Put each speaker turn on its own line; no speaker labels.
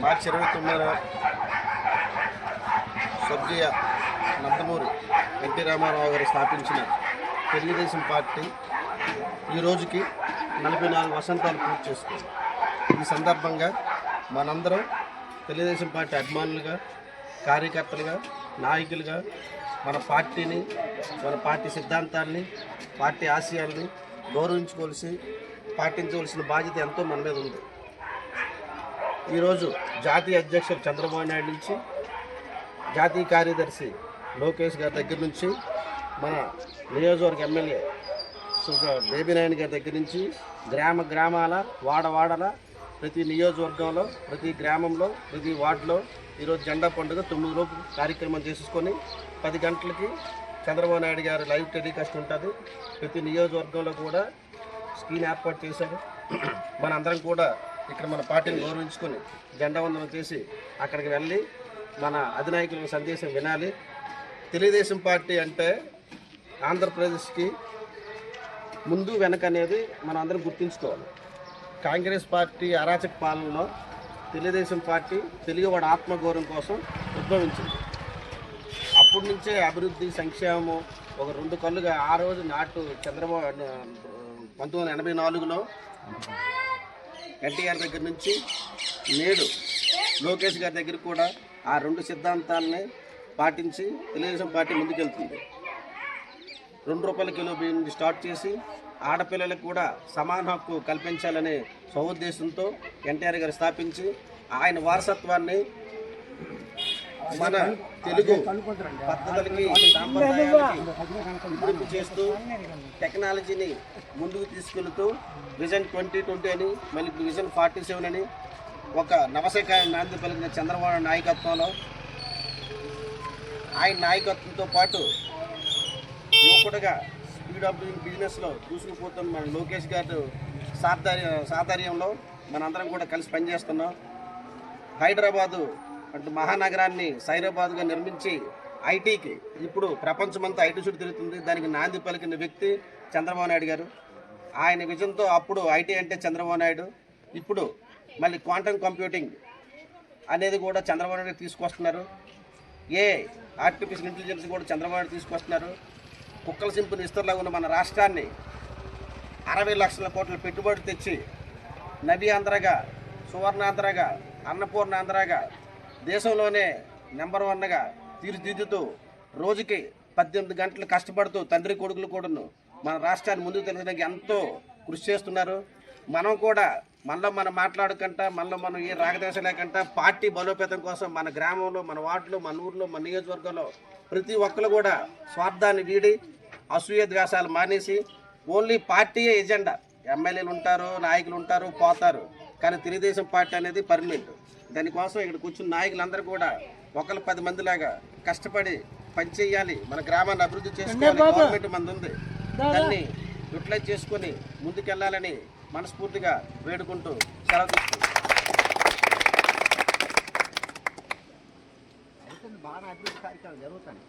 మార్చి 29 స్వర్గీయ నందమూరి ఎన్టీ రామారావు గారు స్థాపించిన తెలుగుదేశం పార్టీ ఈ రోజుకి 44 వసంతాలు పూర్తి చేసుకుంది. ఈ సందర్భంగా మనందరం తెలుగుదేశం పార్టీ అభిమానులుగా, కార్యకర్తలుగా, నాయకులుగా మన పార్టీని, మన పార్టీ సిద్ధాంతాన్ని, పార్టీ ఆశయాల్ని పాటించవలసిన బాధ్యత ఎంతో మన మీద ఉంది. ఈరోజు జాతీయ అధ్యక్షుడు చంద్రబాబు నాయుడు నుంచి, జాతీయ కార్యదర్శి లోకేష్ గారి దగ్గర నుంచి, మన నియోజకవర్గ ఎమ్మెల్యే బేబీనాయుడు గారి దగ్గర నుంచి గ్రామాల వాడల ప్రతి నియోజకవర్గంలో, ప్రతి గ్రామంలో, ప్రతి వార్డులో ఈరోజు జెండా పండుగ 9 రోజులు కార్యక్రమం చేసుకొని 10 గంటలకి చంద్రబాబు నాయుడు గారు లైవ్ టెలికాస్ట్ ఉంటుంది. ప్రతి నియోజకవర్గంలో కూడా స్క్రీన్ ఏర్పాటు చేశారు. మనందరం కూడా ఇక్కడ మన పార్టీని గౌరవించుకొని జెండా వందనం చేసి అక్కడికి వెళ్ళి మన అధినాయకుల సందేశం వినాలి. తెలుగుదేశం పార్టీ అంటే ఆంధ్రప్రదేశ్కి ముందు వెనక అనేది మనం అందరం గుర్తుంచుకోవాలి. కాంగ్రెస్ పార్టీ అరాచక పాలనలో తెలుగుదేశం పార్టీ తెలుగువాడి ఆత్మగౌరవం కోసం ఉద్భవించింది. అప్పటి నుంచే అభివృద్ధి, సంక్షేమం ఒక 2 కళ్ళుగా ఆ రోజు నాటు చంద్రబాబు 1984లో ఎన్టీఆర్ దగ్గర నుంచి నేడు లోకేష్ గారి దగ్గర కూడా ఆ 2 సిద్ధాంతాలని పాటించి తెలుగుదేశం పార్టీ ముందుకెళ్తుంది. 2 రూపాయల కిలో బియ్యం స్టార్ట్ చేసి ఆడపిల్లలకు కూడా సమాన హక్కు కల్పించాలనే సదుద్దేశంతో ఎన్టీఆర్ గారు స్థాపించి ఆయన వారసత్వాన్ని మన తెలుగు పద్ధతులకి, సాంప్రదాయాలకి అభివృద్ధి చేస్తూ టెక్నాలజీని ముందుకు తీసుకెళ్తూ విజన్ 2020 అని, మళ్ళీ విజన్ 47 అని ఒక నవశక నాంది పలికిన చంద్రబాబు నాయకత్వంలో, ఆయన నాయకత్వంతో పాటు యువకుడుగా స్పీడ్ ఆఫ్ డూయింగ్ బిజినెస్లో దూసుకుపోతున్న మన లోకేష్ గారు సాధార్యంలో మనందరం కూడా కలిసి పనిచేస్తున్నాం. హైదరాబాదు అంటే మహానగరాన్ని సైరాబాద్గా నిర్మించి ఐటీకి ఇప్పుడు ప్రపంచమంతా ఐటీ చుట్టూ తిరుగుతుంది. దానికి నాంది పలికిన వ్యక్తి చంద్రబాబు నాయుడు గారు. ఆయన విజన్తో అప్పుడు ఐటీ అంటే చంద్రబాబు నాయుడు, ఇప్పుడు మళ్ళీ క్వాంటమ్ కంప్యూటింగ్ అనేది కూడా చంద్రబాబు నాయుడు తీసుకొస్తున్నారు. ఆర్టిఫిషియల్ ఇంటెలిజెన్స్ కూడా చంద్రబాబు నాయుడు తీసుకొస్తున్నారు. కుక్కల సింపుని ఇస్తరులాగా ఉన్న మన రాష్ట్రాన్ని 60 లక్షల కోట్ల పెట్టుబడి తెచ్చి నవ్యాంధ్రగా, సువర్ణాంధ్రగా, అన్నపూర్ణాంధ్రగా దేశంలోనే నెంబర్ 1గా తీర్చిదిద్దుతూ రోజుకి 18 గంటలు కష్టపడుతూ తండ్రి కొడుకులు కూడాను మన రాష్ట్రాన్ని ముందుకు తెలియడానికి ఎంతో కృషి చేస్తున్నారు. మనం కూడా మనలో మనం మాట్లాడకుండా, మనలో మనం ఏ రాగదేశం లేకుండా పార్టీ బలోపేతం కోసం మన గ్రామంలో, మన వార్డులో, మన ఊర్లో, మన నియోజకవర్గంలో ప్రతి ఒక్కరు కూడా స్వార్థాన్ని వీడి అసూయ ద్వేషాలు మానేసి ఓన్లీ పార్టీయే ఎజెండా. ఎమ్మెల్యేలు ఉంటారు, నాయకులు ఉంటారు, పోతారు, కానీ తెలుగుదేశం పార్టీ అనేది పర్మనెంట్. దానికోసం ఇక్కడ కూర్చున్న నాయకులందరూ కూడా 10 మందిలాగా కష్టపడి పనిచేయాలి. మన గ్రామాన్ని అభివృద్ధి చేసుకోవాలి. గవర్నమెంట్ మనది ఉంది, దాన్ని యూటిలైజ్ చేసుకొని ముందుకెళ్లాలని మనస్ఫూర్తిగా వేడుకుంటూ సెలవు తీసుకుంటాం. బాగా అభివృద్ధి కార్యక్రమాలు జరుగుతాయి.